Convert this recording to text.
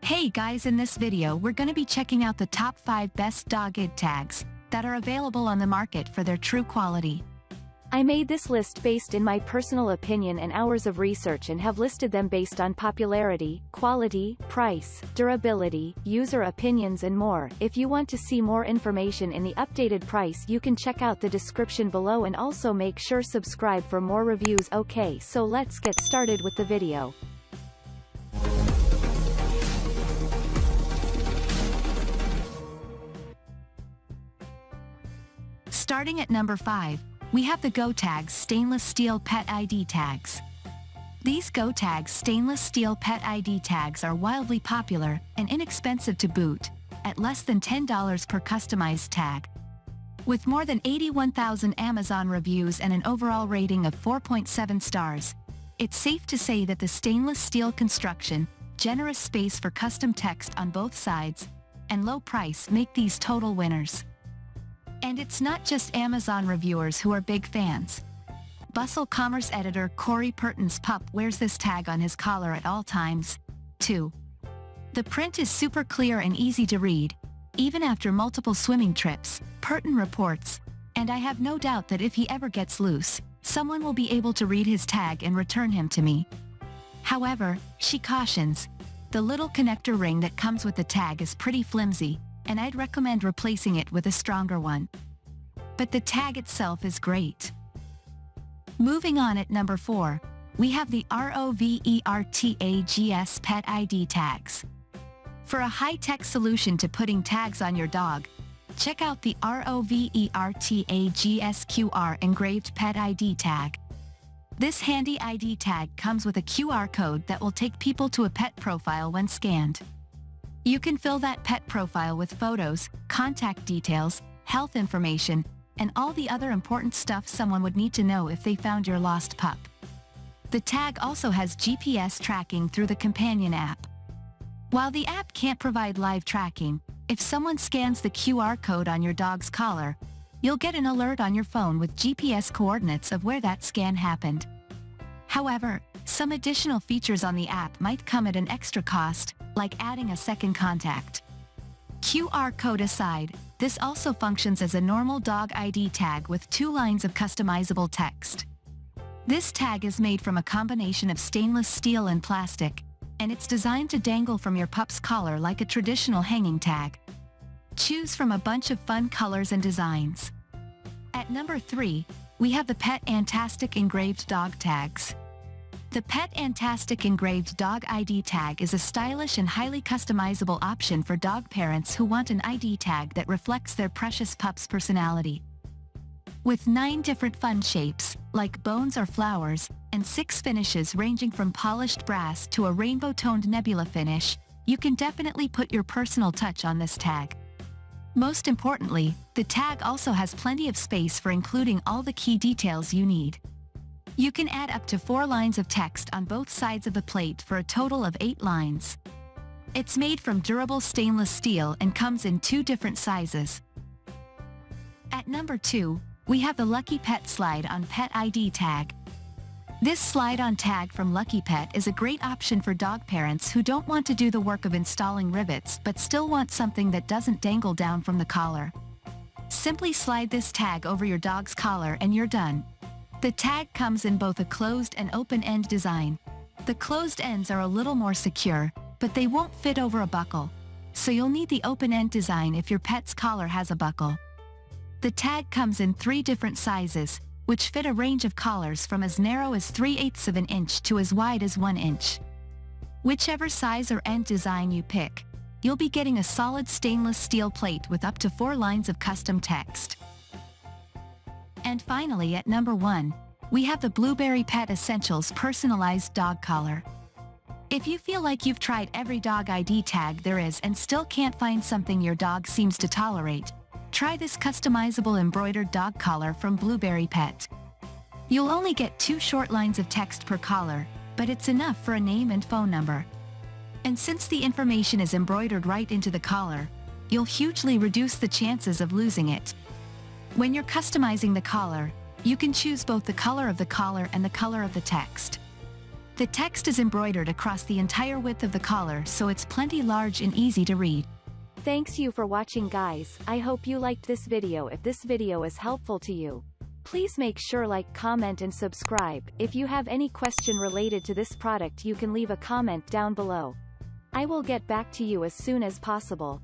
Hey guys, in this video we're gonna be checking out the top 5 best dog ID tags that are available on the market for their true quality. I made this list based in my personal opinion and hours of research and have listed them based on popularity, quality, price, durability, user opinions and more. If you want to see more information in the updated price, you can check out the description below and also make sure subscribe for more reviews. Okay, so let's get started with the video. Starting at number 5, we have the GoTags Stainless Steel Pet ID Tags. These GoTags Stainless Steel Pet ID Tags are wildly popular and inexpensive to boot, at less than $10 per customized tag. With more than 81,000 Amazon reviews and an overall rating of 4.7 stars, it's safe to say that the stainless steel construction, generous space for custom text on both sides, and low price make these total winners. And it's not just Amazon reviewers who are big fans. Bustle commerce editor Corey Purton's pup wears this tag on his collar at all times, too. The print is super clear and easy to read, even after multiple swimming trips, Purton reports, and I have no doubt that if he ever gets loose, someone will be able to read his tag and return him to me. However, she cautions, the little connector ring that comes with the tag is pretty flimsy, and I'd recommend replacing it with a stronger one. But the tag itself is great. Moving on at number 4, we have the ROVERTAGS Pet ID Tags. For a high-tech solution to putting tags on your dog, check out the ROVERTAGS QR Engraved Pet ID Tag. This handy ID tag comes with a QR code that will take people to a pet profile when scanned. You can fill that pet profile with photos, contact details, health information, and all the other important stuff someone would need to know if they found your lost pup. The tag also has GPS tracking through the companion app. While the app can't provide live tracking, if someone scans the QR code on your dog's collar, you'll get an alert on your phone with GPS coordinates of where that scan happened. However, some additional features on the app might come at an extra cost, like adding a second contact. QR code aside, this also functions as a normal dog ID tag with 2 lines of customizable text. This tag is made from a combination of stainless steel and plastic, and it's designed to dangle from your pup's collar like a traditional hanging tag. Choose from a bunch of fun colors and designs. At number 3, we have the PetANTastic Engraved Dog Tags. The PetANTastic Engraved Dog ID Tag is a stylish and highly customizable option for dog parents who want an ID tag that reflects their precious pup's personality. With 9 different fun shapes, like bones or flowers, and 6 finishes ranging from polished brass to a rainbow-toned nebula finish, you can definitely put your personal touch on this tag. Most importantly, the tag also has plenty of space for including all the key details you need. You can add up to 4 lines of text on both sides of the plate for a total of 8 lines. It's made from durable stainless steel and comes in 2 different sizes. At number 2, we have the LuckyPet Slide-On Pet ID Tag. This slide-on tag from LuckyPet is a great option for dog parents who don't want to do the work of installing rivets but still want something that doesn't dangle down from the collar. Simply slide this tag over your dog's collar and you're done. The tag comes in both a closed and open-end design. The closed ends are a little more secure, but they won't fit over a buckle, so you'll need the open-end design if your pet's collar has a buckle. The tag comes in 3 different sizes, which fit a range of collars from as narrow as 3/8 of an inch to as wide as 1 inch. Whichever size or end design you pick, you'll be getting a solid stainless steel plate with up to 4 lines of custom text. And finally, at number 1, we have the Blueberry Pet Essentials Personalized Dog Collar. If you feel like you've tried every dog ID tag there is and still can't find something your dog seems to tolerate, try this customizable embroidered dog collar from Blueberry Pet. You'll only get 2 short lines of text per collar, but it's enough for a name and phone number. And since the information is embroidered right into the collar, you'll hugely reduce the chances of losing it. When you're customizing the collar, you can choose both the color of the collar and the color of the text. The text is embroidered across the entire width of the collar, so it's plenty large and easy to read. Thanks you for watching, guys. I hope you liked this video. If this video is helpful to you, please make sure like, comment and subscribe. If you have any question related to this product, you can leave a comment down below. I will get back to you as soon as possible.